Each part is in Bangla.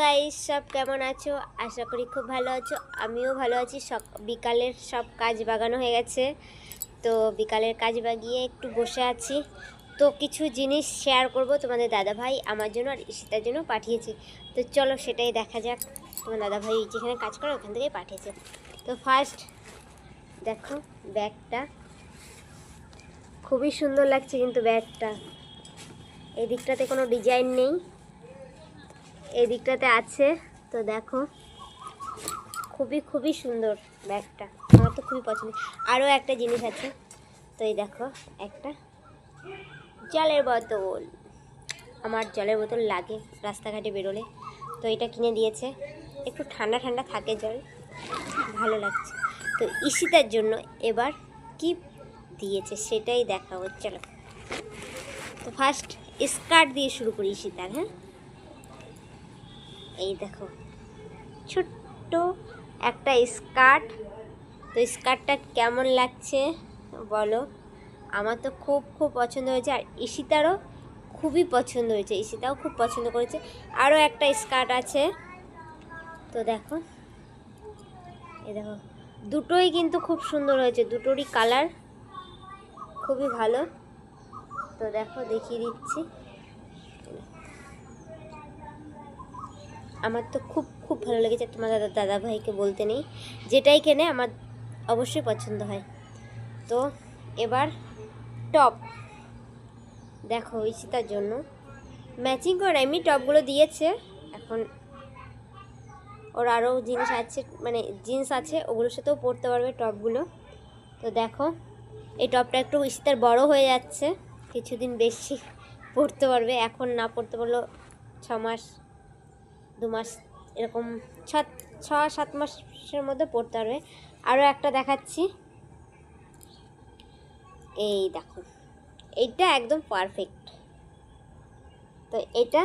গাইস, সব কেমন আছো? আশা করি খুব ভালো আছো। আমিও ভালো আছি। বিকালের সব কাজ বাগানো হয়ে গেছে, তো বিকালের কাজ বাগিয়ে একটু বসে আছি। তো কিছু জিনিস শেয়ার করব তোমাদের দাদাভাই আমার জন্য আর ঈশিতার জন্য পাঠিয়েছে। তো চলো সেটাই দেখা যাক। তোমার দাদাভাই যেখানে কাজ করে ওখান থেকেই পাঠিয়েছে। তো ফার্স্ট দেখো ব্যাগটা, খুবই সুন্দর লাগছে কিন্তু ব্যাগটা। এই দিকটাতে কোনো ডিজাইন নেই, এই দিকটাতে আছে। তো দেখো খুবই সুন্দর ব্যাগটা, আমার তো খুবই পছন্দ। আরও একটা জিনিস আছে, তো এই দেখো একটা জলের বোতল। আমার জলের বোতল লাগে রাস্তাঘাটে বেরোলে, তো এটা কিনে দিয়েছে। একটু ঠান্ডা ঠান্ডা থাকে জল, ভালো লাগছে। তো ঈশিতার জন্য এবার কি দিয়েছে সেটাই দেখাবো, চলো। তো ফার্স্ট স্কার্ট দিয়ে শুরু করি ঈশিতার। হ্যাঁ, এই দেখো ছোট্ট একটা স্কার্ট। তো স্কার্টটা কেমন লাগছে বলো? আমার তো খুব পছন্দ হয়েছে, আর ঈশিতারও খুবই পছন্দ হয়েছে। ঈশিতাও খুব পছন্দ করেছে। আরও একটা স্কার্ট আছে, তো দেখো এই দেখো দুটোই কিন্তু খুব সুন্দর হয়েছে, দুটোরই কালার খুবই ভালো। তো দেখো দেখিয়ে দিচ্ছি। আমার তো খুব ভালো লেগেছে। তোমার দাদাভাইকে বলতে নেই, যেটাই কেনে আমার অবশ্যই পছন্দ হয়। তো এবার টপ দেখো, ঈশিতার জন্য ম্যাচিং করে এমনি টপগুলো দিয়েছে। এখন ওর আরও জিনিস আছে, মানে জিন্স আছে, ওগুলোর সাথেও পরতে পারবে টপগুলো। তো দেখো এই টপটা একটু ঈশিতার বড় হয়ে যাচ্ছে, কিছুদিন বেশি পরতে পারবে। এখন না পরতে পারলেও 6 মাস 2 মাস এরকম 6-7 মাসের মধ্যে পরতে পারবে। আরও একটা দেখাচ্ছি, এই দেখো এইটা একদম পারফেক্ট। তো এটা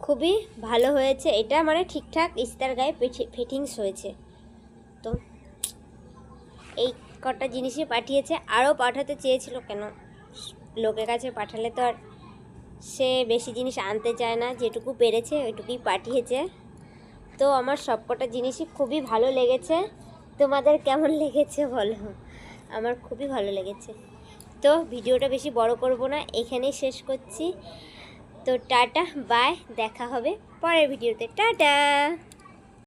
খুবই ভালো হয়েছে, এটা মানে ঠিকঠাক ঈশিতার গায়ে ফিটিংস হয়েছে। তো এই কটা জিনিসই পাঠিয়েছে, আরও পাঠাতে চেয়েছিল, কেন লোকের কাছে পাঠালে তো আর সে বেশি জিনিস আনতে চায় না, যেটুকু পেরেছে ওইটুকুই পাঠিয়েছে। তো আমার সব কটা জিনিসই খুবই ভালো লেগেছে। তোমাদের কেমন লেগেছে বলো? আমার খুবই ভালো লেগেছে। তো ভিডিওটা বেশি বড় করব না, এখানেই শেষ করছি। তো টাটা বাই, দেখা হবে পরের ভিডিওতে। টাটা।